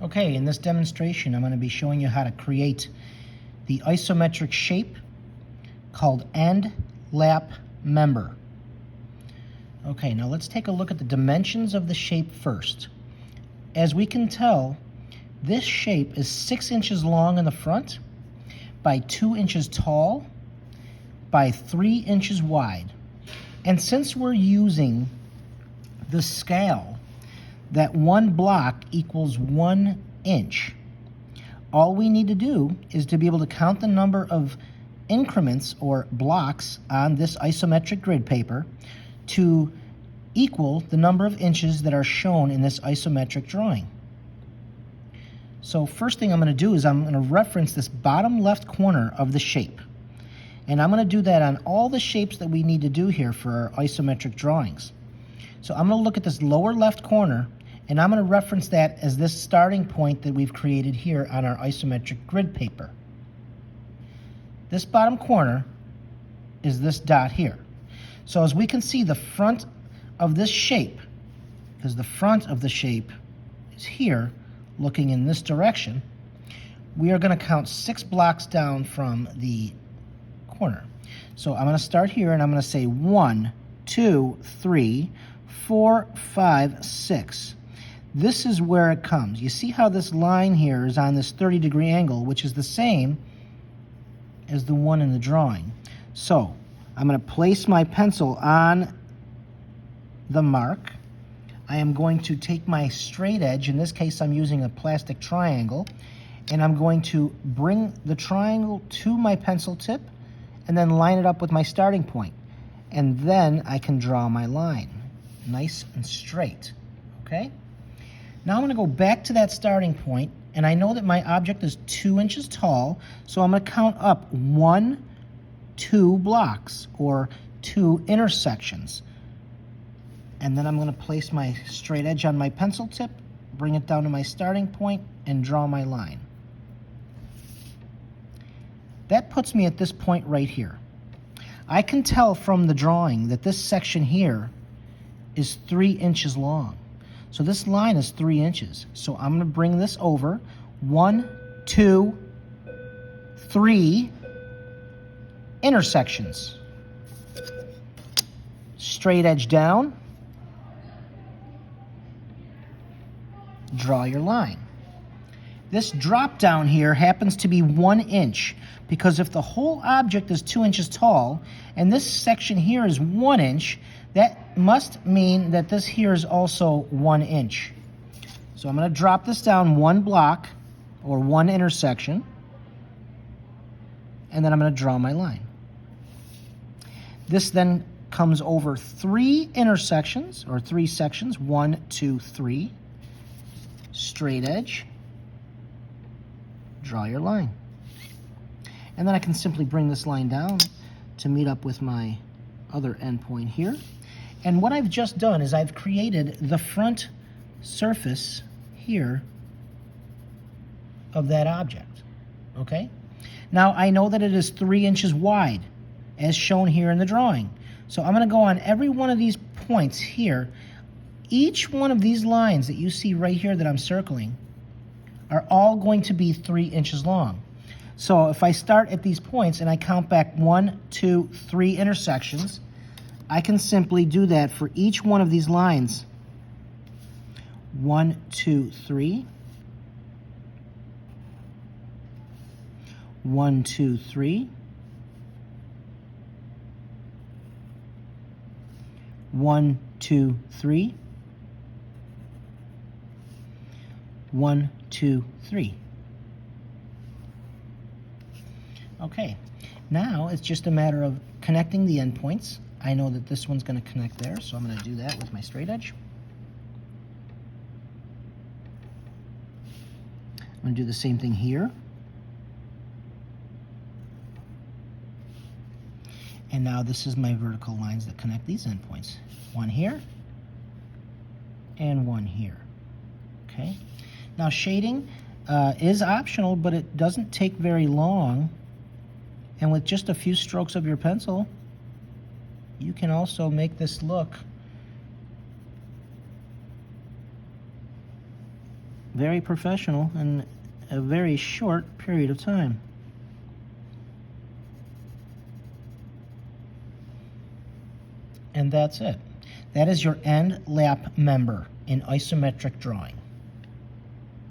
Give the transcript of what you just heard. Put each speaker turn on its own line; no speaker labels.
Okay, in this demonstration, I'm going to be showing you how to create the isometric shape called end lap member. Okay, now let's take a look at the dimensions of the shape first. As we can tell, this shape is 6 inches long in the front by 2 inches tall by 3 inches wide. And since we're using the scale that 1 block equals 1 inch, all we need to do is to be able to count the number of increments or blocks on this isometric grid paper to equal the number of inches that are shown in this isometric drawing. So first thing I'm going to do is I'm going to reference this bottom left corner of the shape. And I'm going to do that on all the shapes that we need to do here for our isometric drawings. So I'm going to look at this lower left corner, and I'm going to reference that as this starting point that we've created here on our isometric grid paper. This bottom corner is this dot here. So as we can see, the front of this shape, because the front of the shape is here, looking in this direction, we are going to count 6 blocks down from the corner. So I'm going to start here, and I'm going to say 1, 2, 3, 4, 5, 6. This is where it comes. You see how this line here is on this 30-degree angle, which is the same as the one in the drawing. So I'm going to place my pencil on the mark. I am going to take my straight edge, in this case I'm using a plastic triangle, and I'm going to bring the triangle to my pencil tip and then line it up with my starting point. And then I can draw my line nice and straight, okay? Now I'm going to go back to that starting point, and I know that my object is 2 inches tall, so I'm going to count up 1, 2 blocks, or 2 intersections. And then I'm going to place my straight edge on my pencil tip, bring it down to my starting point, and draw my line. That puts me at this point right here. I can tell from the drawing that this section here is 3 inches long. So this line is 3 inches. So I'm going to bring this over 1, 2, 3 intersections. Straight edge down. Draw your line. This drop down here happens to be 1 inch, because if the whole object is 2 inches tall and this section here is 1 inch, that must mean that this here is also 1 inch. So I'm going to drop this down 1 block or 1 intersection, and then I'm going to draw my line. This then comes over 3 intersections or 3 sections, 1, 2, 3. Straight edge, draw your line. And then I can simply bring this line down to meet up with my other endpoint here. And what I've just done is I've created the front surface here of that object, okay? Now I know that it is 3 inches wide, as shown here in the drawing. So I'm going to go on every one of these points here. Each one of these lines that you see right here that I'm circling are all going to be 3 inches long. So if I start at these points and I count back 1, 2, 3 intersections, I can simply do that for each one of these lines. 1, 2, 3. 1, 2, 3. 1, 2, 3. 1, 2, 3. Okay, now it's just a matter of connecting the endpoints. I know that this one's going to connect there, so I'm going to do that with my straight edge. I'm going to do the same thing here. And now this is my vertical lines that connect these endpoints. One here and one here. Okay. Now shading is optional, but it doesn't take very long. And with just a few strokes of your pencil, you can also make this look very professional in a very short period of time. And that's it. That is your end lap member in isometric drawing.